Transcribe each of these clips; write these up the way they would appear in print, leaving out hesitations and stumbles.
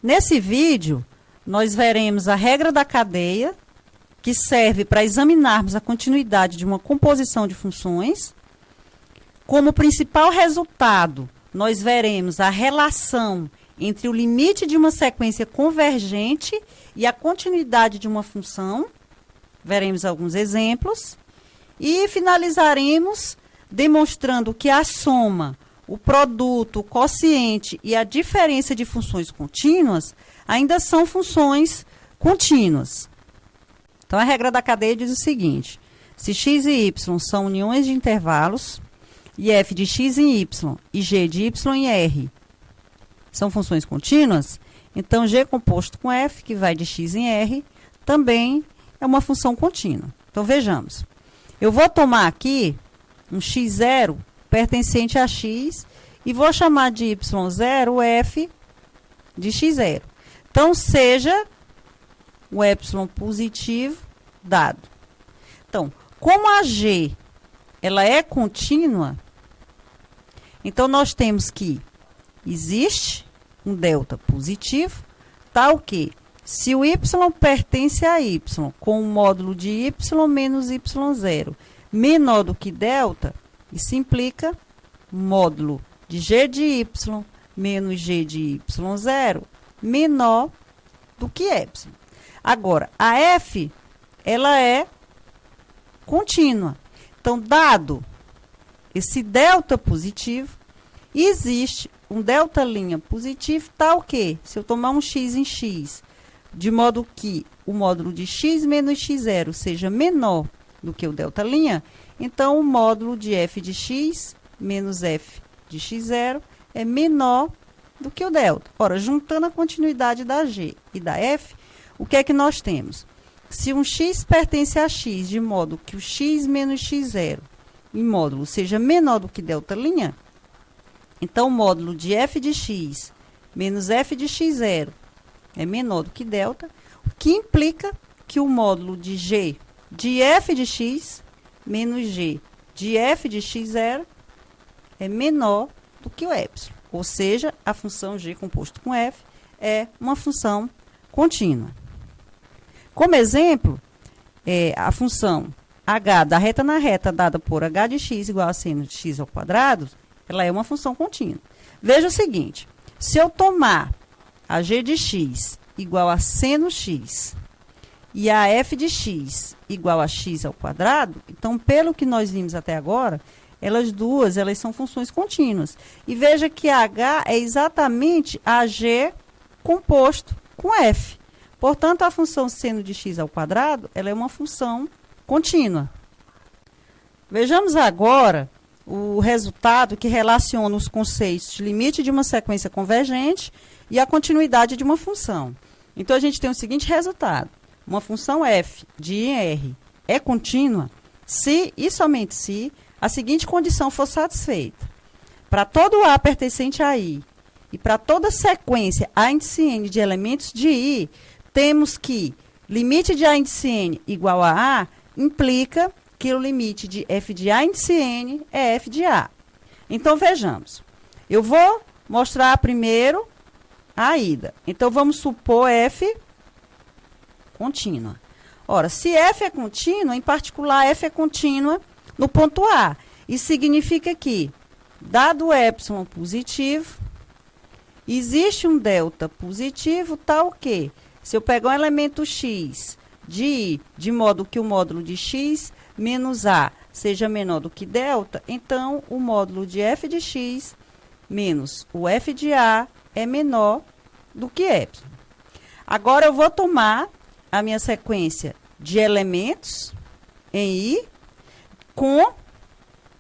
Nesse vídeo, nós veremos a regra da cadeia, que serve para examinarmos a continuidade de uma composição de funções. Como principal resultado, nós veremos a relação entre o limite de uma sequência convergente e a continuidade de uma função. Veremos alguns exemplos. E finalizaremos demonstrando que a soma, o produto, o quociente e a diferença de funções contínuas ainda são funções contínuas. Então, a regra da cadeia diz o seguinte: se x e y são uniões de intervalos, e f de x em y e g de y em r são funções contínuas, então g composto com f, que vai de x em r, também é uma função contínua. Então, vejamos. Eu vou tomar aqui um x0 pertencente a x e vou chamar de y0 o f de x0. Então, seja o epsilon positivo dado. Então, como a g ela é contínua, então nós temos que existe um delta positivo, tal que se o y pertence a y com o módulo de y menos y0 menor do que delta, isso implica módulo de g de y menos g de y0 menor do que epsilon. Agora, a f, ela é contínua. Então, dado esse delta positivo, existe um delta linha positivo tal que, se eu tomar um x em x, de modo que o módulo de x menos x0 seja menor do que o delta linha, então o módulo de f de x menos f de x0 é menor do que o delta. Ora, juntando a continuidade da g e da f, o que é que nós temos? Se um x pertence a x, de modo que o x menos x0 em módulo seja menor do que delta linha, então o módulo de f de x menos f de x0 é menor do que delta, o que implica que o módulo de g de f de x menos g de f de x0 é menor do que o epsilon. Ou seja, a função g composto com f é uma função contínua. Como exemplo, a função h da reta na reta dada por h de x igual a seno de x ao quadrado, ela é uma função contínua. Veja o seguinte, se eu tomar a g de x igual a seno x e a f de x igual a x ao quadrado, então, pelo que nós vimos até agora, elas são funções contínuas. E veja que h é exatamente a g composto com f. Portanto, a função seno de x ao quadrado, ela é uma função contínua. Vejamos agora o resultado que relaciona os conceitos de limite de uma sequência convergente e a continuidade de uma função. Então, a gente tem o seguinte resultado. Uma função f de I em R é contínua se e somente se a seguinte condição for satisfeita. Para todo A pertencente a I e para toda sequência A índice N de elementos de I, temos que limite de A índice N igual a A implica que o limite de f de A índice N é f de A. Então, vejamos. Eu vou mostrar primeiro a ida. Então, vamos supor f contínua. Ora, se f é contínua, em particular, f é contínua no ponto A. Isso significa que, dado o epsilon positivo, existe um delta positivo tal que, se eu pegar um elemento x de I, de modo que o módulo de x menos A seja menor do que delta, então o módulo de f de x menos o f de A é menor do que epsilon. Agora, eu vou tomar a minha sequência de elementos em I com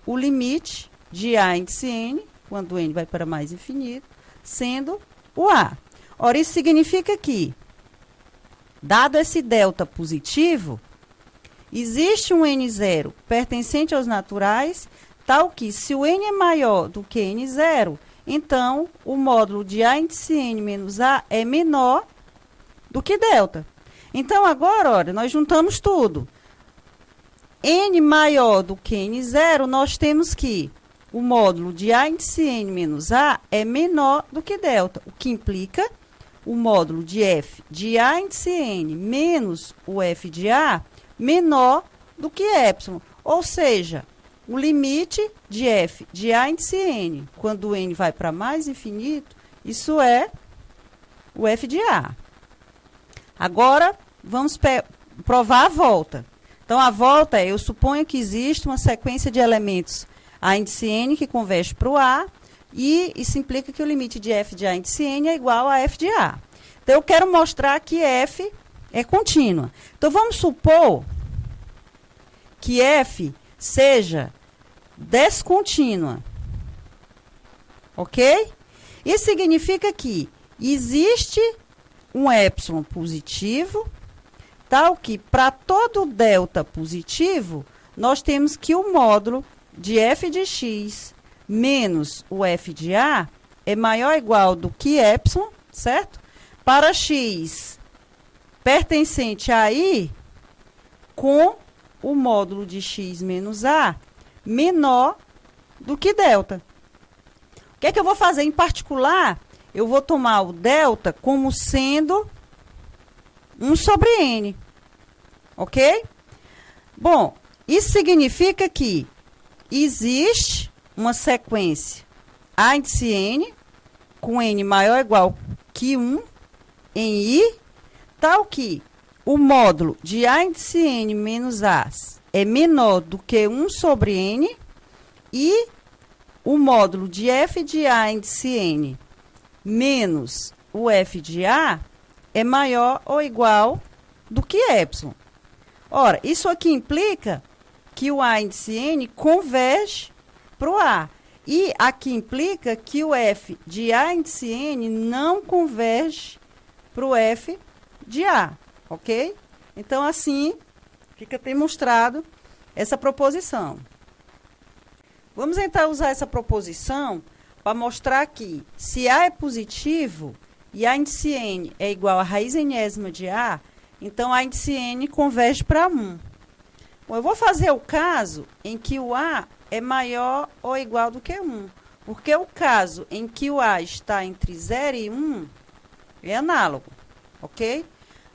o limite de A índice N, quando N vai para mais infinito, sendo o A. Ora, isso significa que, dado esse delta positivo, existe um N0 pertencente aos naturais, tal que, se o N é maior do que N0, então o módulo de A índice N menos A é menor do que delta. Então, agora, olha, nós juntamos tudo. N maior do que N0, nós temos que o módulo de A índice N menos A é menor do que delta, o que implica o módulo de f de A índice N menos o f de A menor do que epsilon. Ou seja, o limite de f de A índice N, quando o N vai para mais infinito, isso é o f de A. Agora, vamos provar a volta. Então, a volta é, eu suponho que existe uma sequência de elementos A índice N que converge para o A, e isso implica que o limite de f de A índice N é igual a f de A. Então, eu quero mostrar que f é contínua. Então, vamos supor que f seja descontínua. Ok? Isso significa que existe um epsilon positivo, tal que para todo delta positivo, nós temos que o módulo de f de x menos o f de A é maior ou igual do que epsilon, certo? Para x pertencente a I, com o módulo de x menos A menor do que delta. O que é que eu vou fazer? Em particular, eu vou tomar o delta como sendo 1 sobre n. Ok? Bom, isso significa que existe uma sequência A índice N, com N maior ou igual que 1 em I, tal que o módulo de A índice N menos A é menor do que 1 sobre N e o módulo de f de A índice N menos o f de A é maior ou igual do que epsilon. Ora, isso aqui implica que o A índice N converge para o A. E aqui implica que o f de A índice N não converge para o f de A. Ok? Então, assim, fica demonstrado essa proposição. Vamos então usar essa proposição para mostrar que se A é positivo e A índice N é igual a raiz enésima de A, então A índice N converge para 1. Bom, eu vou fazer o caso em que o A é maior ou igual do que 1, porque o caso em que o A está entre 0 e 1 é análogo, ok?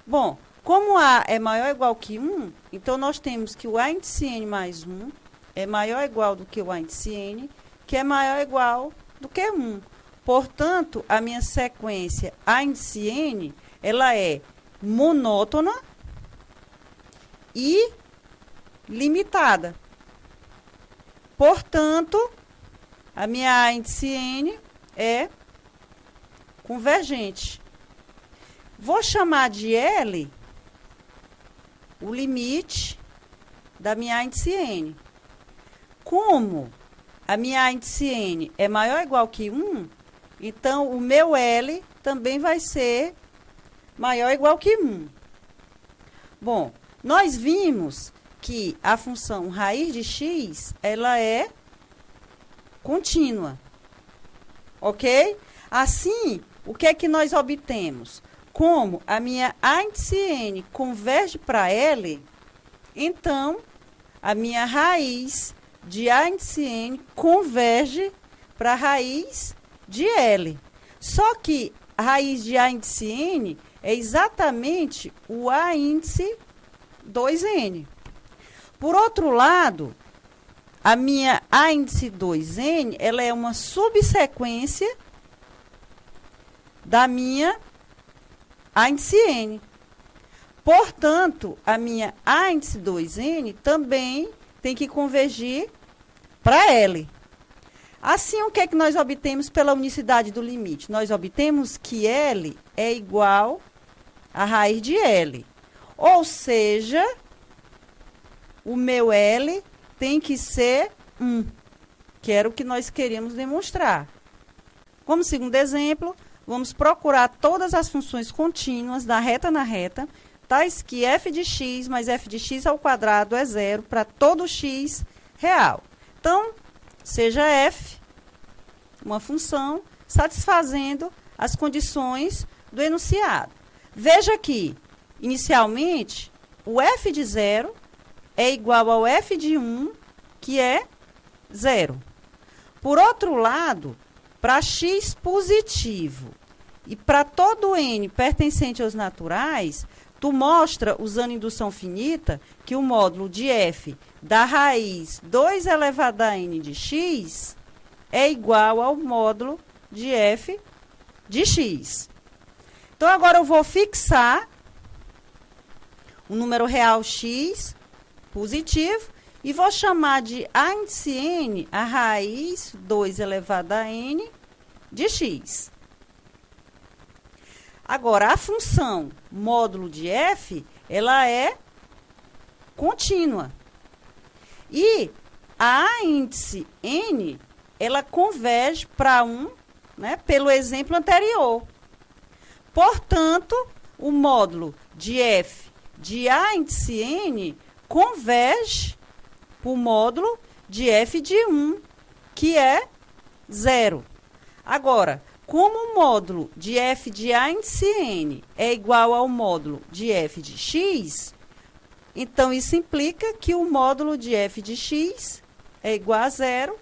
Bom, como A é maior ou igual que 1, então nós temos que o A índice N mais 1 é maior ou igual do que o A índice N, que é maior ou igual do que 1. Portanto, a minha sequência A índice N, ela é monótona e limitada. Portanto, a minha A índice N é convergente. Vou chamar de L o limite da minha A índice N. Como a minha A índice N é maior ou igual que 1, então o meu L também vai ser maior ou igual que 1. Bom, nós vimos que a função raiz de x, ela é contínua. Ok? Assim, o que é que nós obtemos? Como a minha A índice N converge para L, então a minha raiz de A índice N converge para a raiz de L. Só que a raiz de A índice N é exatamente o A índice 2N. Por outro lado, a minha A índice 2N, ela é uma subsequência da minha A índice N. Portanto, a minha A índice 2N também tem que convergir para L. Assim, o que é que nós obtemos pela unicidade do limite? Nós obtemos que L é igual a raiz de L. Ou seja, o meu L tem que ser 1, que era o que nós queríamos demonstrar. Como segundo exemplo, vamos procurar todas as funções contínuas da reta na reta, tais que f de x mais f de x ao quadrado é 0 para todo x real. Então, seja f uma função satisfazendo as condições do enunciado. Veja que, inicialmente, o f de 0 é igual ao f de 1, que é 0. Por outro lado, para x positivo E para todo n pertencente aos naturais, tu mostra, usando indução finita, que o módulo de f da raiz 2 elevado a n de x é igual ao módulo de f de x. Então, agora eu vou fixar o número real x positivo e vou chamar de a índice n a raiz 2 elevado a n de x. Agora, a função módulo de f, ela é contínua. E a índice n, ela converge para 1, né, pelo exemplo anterior. Portanto, o módulo de f de a índice n converge para o módulo de f de 1, que é 0. Agora, como o módulo de f de a índice n é igual ao módulo de f de x, então isso implica que o módulo de f de x é igual a 0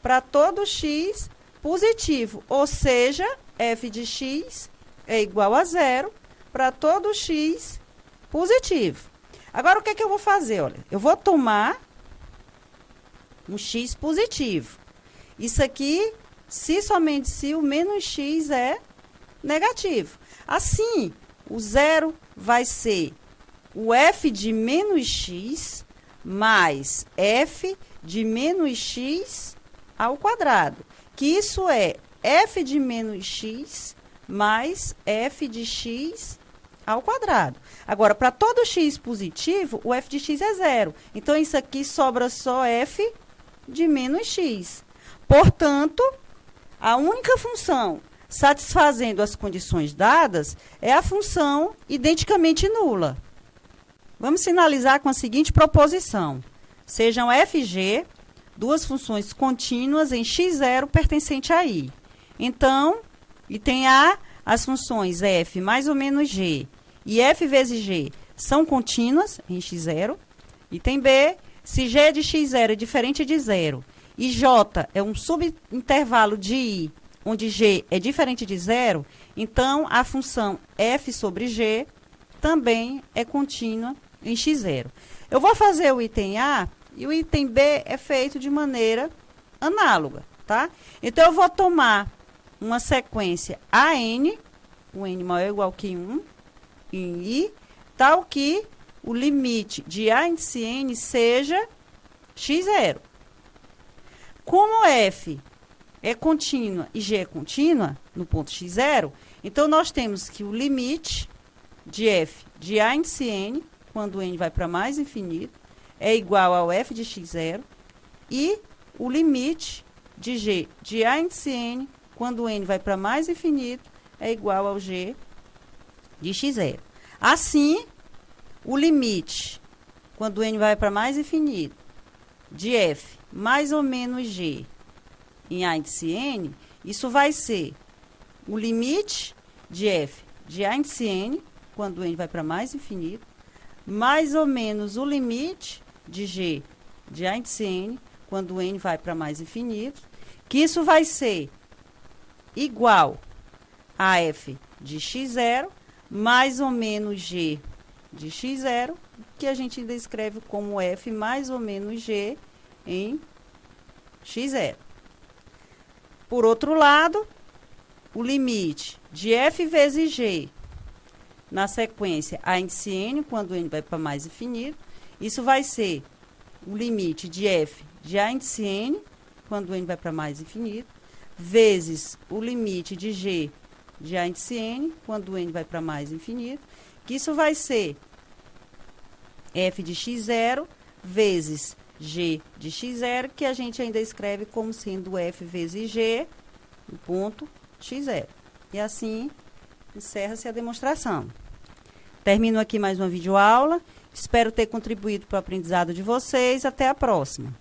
para todo x positivo, ou seja, f de x é igual a 0 para todo x positivo. Agora, o que é que eu vou fazer? Olha, eu vou tomar um x positivo. Isso aqui, se somente se o menos x é negativo. Assim, o 0 vai ser o f de menos x mais f de menos x ao quadrado. Que isso é f de menos x mais f de x ao quadrado. Agora, para todo x positivo, o f de x é 0. Então, isso aqui sobra só f de menos x. Portanto, a única função satisfazendo as condições dadas é a função identicamente nula. Vamos finalizar com a seguinte proposição. Sejam f e g duas funções contínuas em x0 pertencente a i. Então, item A, as funções f mais ou menos g e f vezes g são contínuas em x0. Item B, se g de x0 é diferente de 0 e j é um subintervalo de i, onde g é diferente de 0, então a função f sobre g também é contínua em x0. Eu vou fazer o item A e o item B é feito de maneira análoga, tá? Então, eu vou tomar uma sequência AN, o n maior ou igual que 1, em I, tal que o limite de A índice n seja x0. Como f é contínua e g é contínua, no ponto x0, então nós temos que o limite de f de A índice n, quando n vai para mais infinito, é igual ao f de x0, e o limite de g de A índice n, quando n vai para mais infinito, é igual ao g de x0. Assim, o limite, quando n vai para mais infinito, de f mais ou menos g em A índice n, isso vai ser o limite de f de A índice n, quando n vai para mais infinito, mais ou menos o limite de g de A índice n, quando n vai para mais infinito, que isso vai ser igual a f de x0, mais ou menos g de x0, que a gente ainda escreve como f mais ou menos g em x0. Por outro lado, o limite de f vezes g na sequência A índice n, quando n vai para mais infinito, isso vai ser o limite de f de A índice n, quando n vai para mais infinito, vezes o limite de g de A índice n, quando n vai para mais infinito, que isso vai ser f de x0 vezes g de x0, que a gente ainda escreve como sendo f vezes g, no ponto x0. E assim, encerra-se a demonstração. Termino aqui mais uma videoaula. Espero ter contribuído para o aprendizado de vocês. Até a próxima.